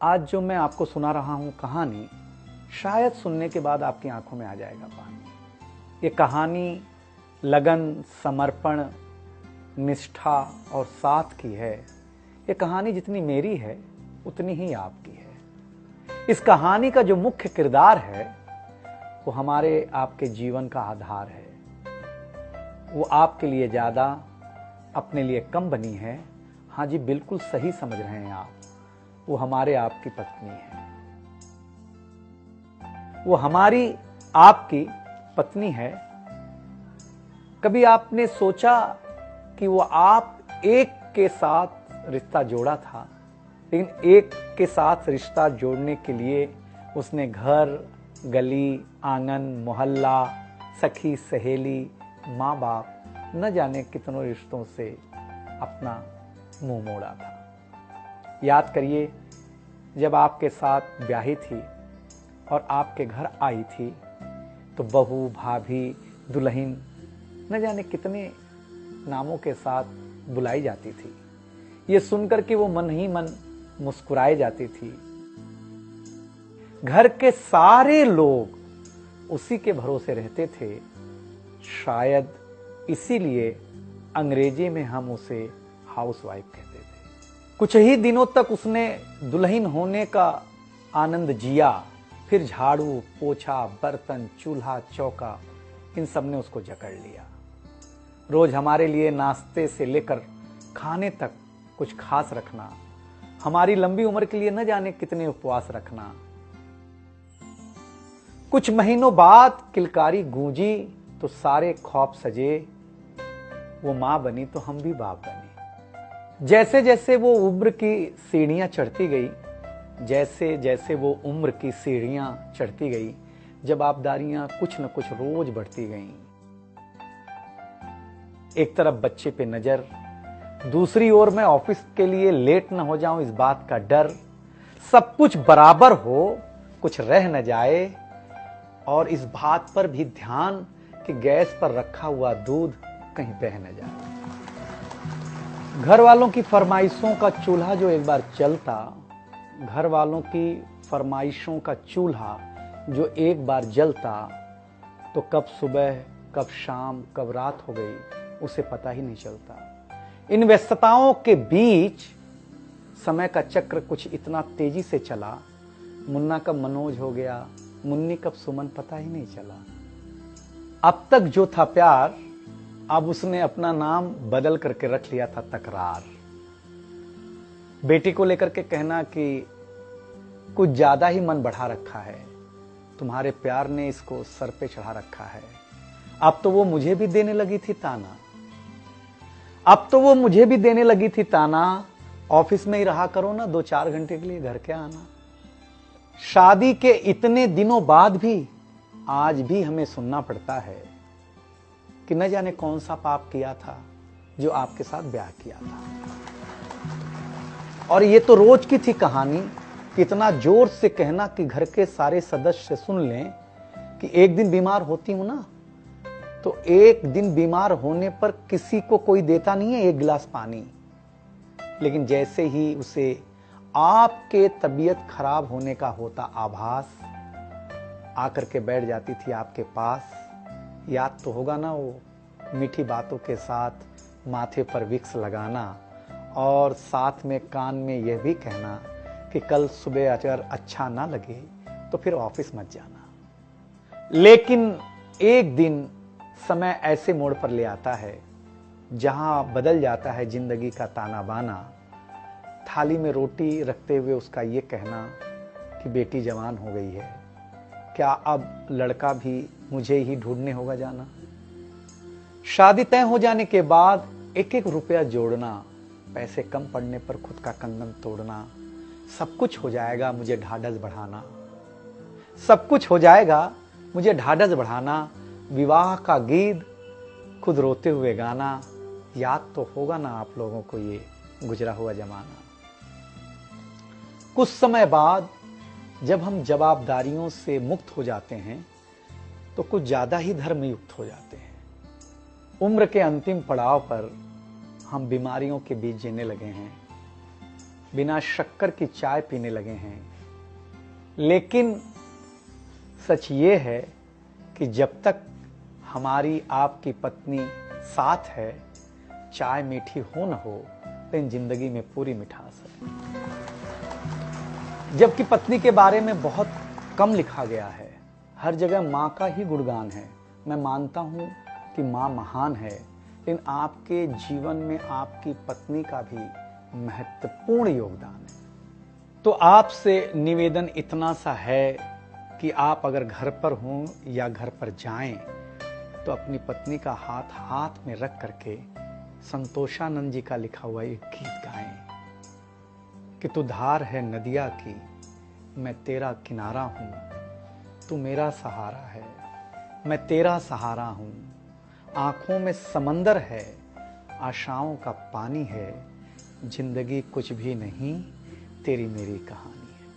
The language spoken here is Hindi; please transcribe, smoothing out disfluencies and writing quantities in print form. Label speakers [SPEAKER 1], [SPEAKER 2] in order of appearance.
[SPEAKER 1] आज जो मैं आपको सुना रहा हूं कहानी, शायद सुनने के बाद आपकी आंखों में आ जाएगा पानी। ये कहानी लगन, समर्पण, निष्ठा और साथ की है। ये कहानी जितनी मेरी है उतनी ही आपकी है। इस कहानी का जो मुख्य किरदार है वो हमारे आपके जीवन का आधार है। वो आपके लिए ज्यादा, अपने लिए कम बनी है। हाँ जी, बिल्कुल सही समझ रहे हैं आप। वो हमारे आपकी पत्नी है। वो हमारी आपकी पत्नी है। कभी आपने सोचा कि वो आप एक के साथ रिश्ता जोड़ा था, लेकिन एक के साथ रिश्ता जोड़ने के लिए उसने घर, गली, आंगन, मोहल्ला, सखी, सहेली, माँ बाप, न जाने कितनों रिश्तों से अपना मुंह मोड़ा था। याद करिए, जब आपके साथ ब्याही थी और आपके घर आई थी तो बहू, भाभी, दुल्हन, न जाने कितने नामों के साथ बुलाई जाती थी। ये सुनकर के वो मन ही मन मुस्कुराए जाती थी। घर के सारे लोग उसी के भरोसे रहते थे। शायद इसीलिए अंग्रेजी में हम उसे हाउसवाइफ कहते थे। कुछ ही दिनों तक उसने दुल्हन होने का आनंद जिया। फिर झाड़ू, पोछा, बर्तन, चूल्हा, चौका, इन सब ने उसको जकड़ लिया। रोज हमारे लिए नाश्ते से लेकर खाने तक कुछ खास रखना, हमारी लंबी उम्र के लिए न जाने कितने उपवास रखना। कुछ महीनों बाद किलकारी गूंजी तो सारे खौफ सजे। वो मां बनी तो हम भी बाप बने। जैसे जैसे वो उम्र की सीढ़ियां चढ़ती गई, जैसे जैसे वो उम्र की सीढ़ियां चढ़ती गई, जवाबदारियां कुछ न कुछ रोज बढ़ती गईं। एक तरफ बच्चे पे नजर, दूसरी ओर मैं ऑफिस के लिए लेट न हो जाऊं इस बात का डर। सब कुछ बराबर हो, कुछ रह न जाए, और इस बात पर भी ध्यान कि गैस पर रखा हुआ दूध कहीं बह न जाए। घर वालों की फरमाइशों का चूल्हा जो एक बार चलता, घर वालों की फरमाइशों का चूल्हा जो एक बार जलता, तो कब सुबह, कब शाम, कब रात हो गई उसे पता ही नहीं चलता। इन व्यस्तताओं के बीच समय का चक्र कुछ इतना तेजी से चला, मुन्ना कब मनोज हो गया, मुन्नी कब सुमन, पता ही नहीं चला। अब तक जो था प्यार, अब उसने अपना नाम बदल करके रख लिया था तकरार। बेटी को लेकर के कहना कि कुछ ज्यादा ही मन बढ़ा रखा है, तुम्हारे प्यार ने इसको सर पे चढ़ा रखा है। अब तो वो मुझे भी देने लगी थी ताना, ऑफिस में ही रहा करो ना, 2-4 घंटे के लिए घर के आना। शादी के इतने दिनों बाद भी आज भी हमें सुनना पड़ता है कि न जाने कौन सा पाप किया था जो आपके साथ ब्याह किया था। और ये तो रोज की थी कहानी। कितना जोर से कहना कि घर के सारे सदस्य सुन लें कि एक दिन बीमार होती हूं ना, तो एक दिन बीमार होने पर किसी को कोई देता नहीं है 1 गिलास पानी, लेकिन जैसे ही उसे आपके तबीयत खराब होने का होता आभास, आकर के बैठ जाती थी आपके पास। याद तो होगा ना, वो मीठी बातों के साथ माथे पर विक्स लगाना और साथ में कान में यह भी कहना कि कल सुबह अगर अच्छा ना लगे तो फिर ऑफिस मत जाना। लेकिन एक दिन समय ऐसे मोड़ पर ले आता है जहां बदल जाता है जिंदगी का ताना बाना। थाली में रोटी रखते हुए उसका ये कहना कि बेटी जवान हो गई है, क्या अब लड़का भी मुझे ही ढूंढने होगा जाना। शादी तय हो जाने के बाद 1-1 रुपया जोड़ना, पैसे कम पड़ने पर खुद का कंगन तोड़ना, सब कुछ हो जाएगा मुझे ढाढ़स बढ़ाना, सब कुछ हो जाएगा मुझे ढाढ़स बढ़ाना। विवाह का गीत खुद रोते हुए गाना। याद तो होगा ना आप लोगों को ये गुजरा हुआ जमाना। कुछ समय बाद जब हम जवाबदारियों से मुक्त हो जाते हैं तो कुछ ज्यादा ही धर्मयुक्त हो जाते हैं। उम्र के अंतिम पड़ाव पर हम बीमारियों के बीच जीने लगे हैं। बिना शक्कर की चाय पीने लगे हैं। लेकिन सच ये है कि जब तक हमारी आपकी पत्नी साथ है, चाय मीठी हो न हो, लेकिन जिंदगी में पूरी मिठास है। जबकि पत्नी के बारे में बहुत कम लिखा गया है, हर जगह माँ का ही गुणगान है। मैं मानता हूं कि माँ महान है, लेकिन आपके जीवन में आपकी पत्नी का भी महत्वपूर्ण योगदान है। तो आपसे निवेदन इतना सा है कि आप अगर घर पर हों या घर पर जाएं तो अपनी पत्नी का हाथ हाथ में रख करके संतोषानंद जी का लिखा हुआ एक गीत गाएं कि तू धार है नदिया की, मैं तेरा किनारा हूं, तू मेरा सहारा है, मैं तेरा सहारा हूं। आंखों में समंदर है, आशाओं का पानी है, जिंदगी कुछ भी नहीं, तेरी मेरी कहानी है।